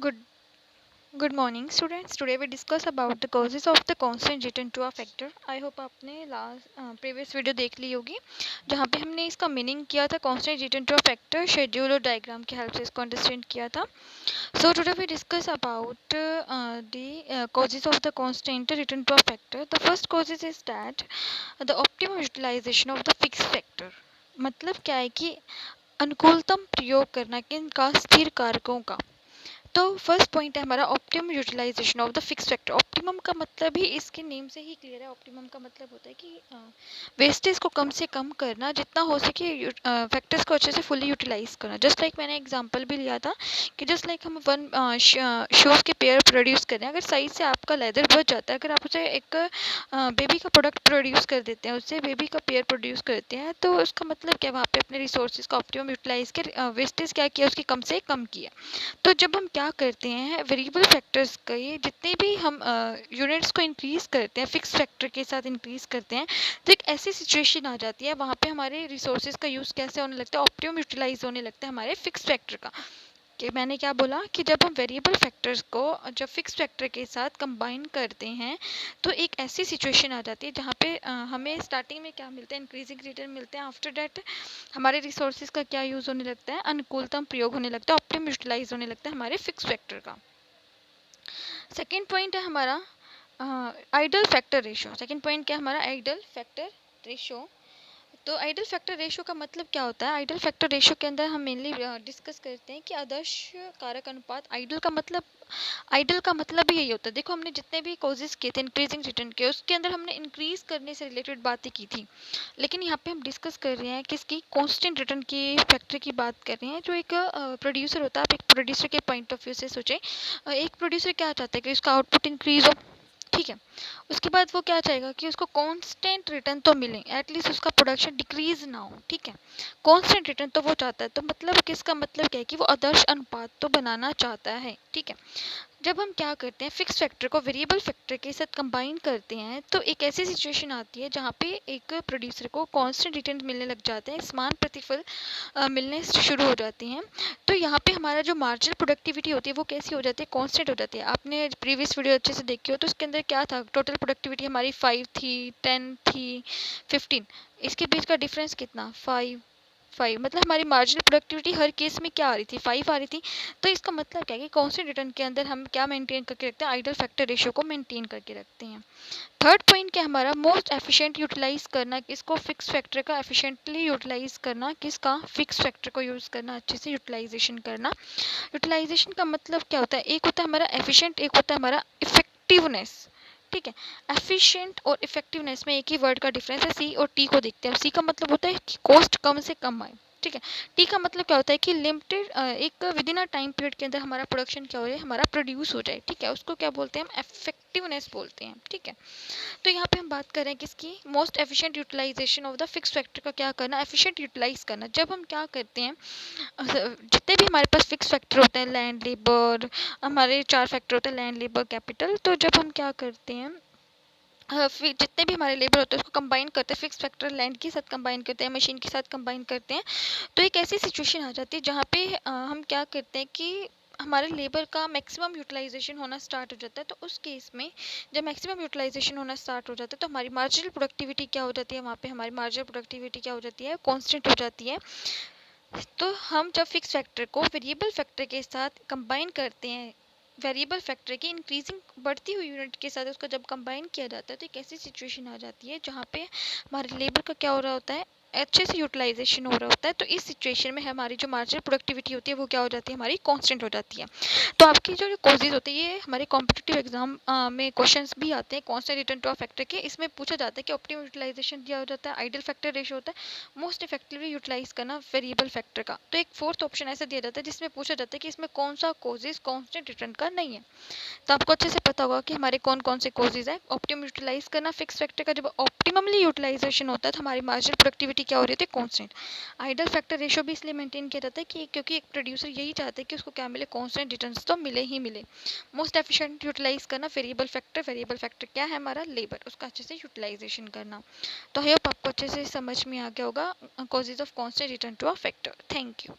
Good good morning students. Today we discuss about the causes of the constant return to a factor. I hope आपने last previous video देख ली होगी जहाँ पे हमने इसका meaning किया था constant return to a factor schedule और डायग्राम की हेल्प से इसको अंडरस्टैंड किया था. So today we discuss about the causes of the constant return to a factor. The first causes is that the optimum utilization of the fixed factor. मतलब क्या है कि अनुकूलतम प्रयोग करना किनका स्थिर कारकों का. तो फर्स्ट पॉइंट है हमारा optimum utilization of the fix factor. Optimum का मतलब ही इसके नेम से ही क्लियर है. ऑप्टिमम का मतलब होता है कि वेस्टेज को कम से कम करना, जितना हो सके फैक्टर्स को अच्छे से फुली यूटिलाइज करना. जस्ट लाइक मैंने एग्जांपल भी लिया था कि जस्ट लाइक हम वन शूज़ के पेयर प्रोड्यूस कर रहे हैं. अगर साइज से आपका लेदर बच जाता है, अगर आप उसे एक बेबी का प्रोडक्ट प्रोड्यूस कर देते हैं, उससे बेबी का पेयर प्रोड्यूस करते हैं, तो उसका मतलब क्या, वहाँ पे अपने रिसोर्सेज का ऑप्टिमम यूटिलाइज कर वेस्टेज क्या किया, उसकी कम से कम किया. तो जब हम क्या करते हैं, वेरिएबल फैक्टर्स के जितने भी हम यूनिट्स को इंक्रीज़ करते हैं, फिक्स फैक्टर के साथ इंक्रीज़ करते हैं, तो एक ऐसी सिचुएशन आ जाती है वहाँ पे हमारे रिसोर्सेज का यूज़ कैसे होने लगता है, ऑप्टिमम यूटिलाइज होने लगता है हमारे फिक्स फैक्टर का. कि मैंने क्या बोला कि जब हम वेरिएबल फैक्टर्स को जब फिक्स फैक्टर के साथ कंबाइन करते हैं, तो एक ऐसी सिचुएशन आ जाती है जहाँ पे हमें स्टार्टिंग में क्या मिलता है, इंक्रीजिंग रिटर्न मिलते हैं. आफ्टर दैट हमारे रिसोर्सेज का क्या यूज़ होने लगता है, अनुकूलतम प्रयोग होने लगता है, ऑप्टिमम यूटिलाइज होने लगता है हमारे फिक्स फैक्टर का. सेकेंड पॉइंट है हमारा idle factor ratio. Second point क्या है हमारा, आइडल फैक्टर रेशो. तो आइडल फैक्टर रेशो का मतलब क्या होता है. आइडल फैक्टर रेशो के अंदर हम मेनली डिस्कस करते हैं कि आदर्श कारक अनुपात. आइडल का मतलब भी यही होता है. देखो, हमने जितने भी कॉजेज किए थे इंक्रीजिंग रिटर्न के, उसके अंदर हमने इंक्रीज करने से रिलेटेड बातें की थी. लेकिन यहाँ पे हम डिस्कस कर रहे हैं किसकी, कांस्टेंट रिटर्न की फैक्टर की बात कर रहे हैं. जो एक प्रोड्यूसर होता है, आप एक प्रोड्यूसर के पॉइंट ऑफ व्यू से सोचें. एक प्रोड्यूसर क्या चाहता है कि उसका आउटपुट इंक्रीज हो, ठीक है. उसके बाद वो क्या चाहेगा कि उसको कांस्टेंट रिटर्न तो मिले, एटलीस्ट उसका प्रोडक्शन डिक्रीज ना हो, ठीक है. कांस्टेंट रिटर्न तो वो चाहता है. तो मतलब किसका मतलब क्या है कि वो आदर्श अनुपात तो बनाना चाहता है, ठीक है. जब हम क्या करते हैं, फिक्स फैक्टर को वेरिएबल फैक्टर के साथ कंबाइन करते हैं, तो एक ऐसी सिचुएशन आती है जहाँ पे एक प्रोड्यूसर को कांस्टेंट रिटर्न मिलने लग जाते हैं, समान प्रतिफल मिलने शुरू हो जाते हैं. तो यहाँ पे हमारा जो मार्जिनल प्रोडक्टिविटी होती है वो कैसी हो जाती है, कांस्टेंट हो जाती है. आपने प्रीवियस वीडियो अच्छे से देखी हो तो उसके अंदर क्या था, टोटल प्रोडक्टिविटी हमारी 5 थी, 10 थी, 15. इसके बीच का डिफरेंस कितना, 5. मतलब हमारी मार्जिनल प्रोडक्टिविटी हर केस में क्या आ रही थी, 5 आ रही थी. तो इसका मतलब क्या है कि कांस्टेंट रिटर्न के अंदर हम क्या मेंटेन करके रखते हैं, आइडल फैक्टर रेशियो को मेंटेन करके रखते हैं. थर्ड पॉइंट क्या हमारा, मोस्ट एफिशिएंट यूटिलाइज करना. किसको, फिक्स फैक्टर का एफिशिएंटली यूटिलाइज करना. किसका, फिक्स फैक्टर को यूज़ करना, अच्छे से यूटिलाइजेशन करना. यूटिलाइजेशन का मतलब क्या होता है, एक होता है हमारा एफिशिएंट, एक होता है हमारा इफेक्टिवनेस, ठीक है. एफिशिएंट और इफेक्टिवनेस में एक ही वर्ड का डिफरेंस है. सी और टी को देखते हैं. सी का मतलब होता है कि कॉस्ट कम से कम आए, ठीक है. टी का मतलब क्या होता है कि लिमिटेड एक with in a time period के अंदर हमारा प्रोडक्शन क्या हो जाए, हमारा प्रोड्यूस हो जाए, ठीक है. उसको क्या बोलते हैं हम, इफेक्टिवनेस बोलते हैं, ठीक है. तो यहाँ पे हम बात कर रहे हैं किसकी, most efficient utilization of the fix factor का क्या करना, एफिशिएंट यूटिलाइज करना. जब हम क्या करते हैं, जितने भी हमारे पास फिक्स फैक्टर होते हैं, लैंड, लेबर, हमारे 4 फैक्टर होते हैं, लैंड, लेबर, कैपिटल. तो जब हम क्या करते हैं, फिर जितने भी हमारे लेबर होते हैं उसको कंबाइन करते हैं, फिक्स फैक्टर लैंड के साथ कंबाइन करते हैं, मशीन के साथ कंबाइन करते हैं. तो एक ऐसी सिचुएशन आ जाती है जहाँ पे हम क्या करते हैं कि हमारे लेबर का मैक्सिमम यूटिलाइजेशन होना स्टार्ट हो जाता है. तो उस केस में जब मैक्सिमम यूटिलाइजेशन होना स्टार्ट हो जाता है, तो हमारी मार्जिनल प्रोडक्टिविटी क्या हो जाती है, वहाँ पे हमारी मार्जिनल प्रोडक्टिविटी क्या हो जाती है, कांस्टेंट हो जाती है. तो हम जब फिक्स फैक्टर को वेरिएबल फैक्टर के साथ कंबाइन करते हैं, वेरिएबल फैक्टर की इंक्रीजिंग बढ़ती हुई यूनिट के साथ उसका जब कंबाइन किया जाता है, तो एक ऐसी सिचुएशन आ जाती है जहाँ पे हमारे लेबर का क्या हो रहा होता है, अच्छे से यूटिलाइजेशन हो रहा होता है. तो इस सिचुएशन में हमारी जो मार्जिनल प्रोडक्टिविटी होती है वो क्या हो जाती है, हमारी कांस्टेंट हो जाती है. तो आपकी जो कॉजेज होती है, ये हमारे कॉम्पिटिटिव एग्जाम में क्वेश्चंस भी आते हैं constant return to a factor के. इसमें पूछा जाता है कि ऑप्टिमम यूटिलाइजेशन दिया हो जाता है, आइडल फैक्टर रेशियो होता है, मोस्ट इफेक्टिवली यूटिलाइज करना वेरिएबल फैक्टर का. तो एक फोर्थ ऑप्शन ऐसा दिया जाता है जिसमें पूछा जाता है कि इसमें कौन सा कॉजेज कांस्टेंट रिटर्न का नहीं है. तो आपको अच्छे से पता होगा कि हमारे कौन कौन से कॉजेज है. ऑप्टिमम यूटिलाइज करना फिक्स फैक्टर का, जब ऑप्टिममली यूटिलाइजेशन होता है तो हमारी मार्जिनल प्रोडक्टिविटी क्या हो रही है, कांस्टेंट. आइडल फैक्टर रेशियो भी इसलिए मेंटेन किया जाता है कि क्योंकि एक प्रोड्यूसर यही चाहता है कि उसको क्या मिले, कांस्टेंट रिटर्न्स तो मिले ही मिले. मोस्ट एफिशिएंट यूटिलाइज करना वेरिएबल फैक्टर क्या है हमारा, लेबर, उसका अच्छे से यूटिलाइजेशन करना. तो आई होप आपको अच्छे से समझ में आ गया होगा causes of constant return to a factor. Thank you.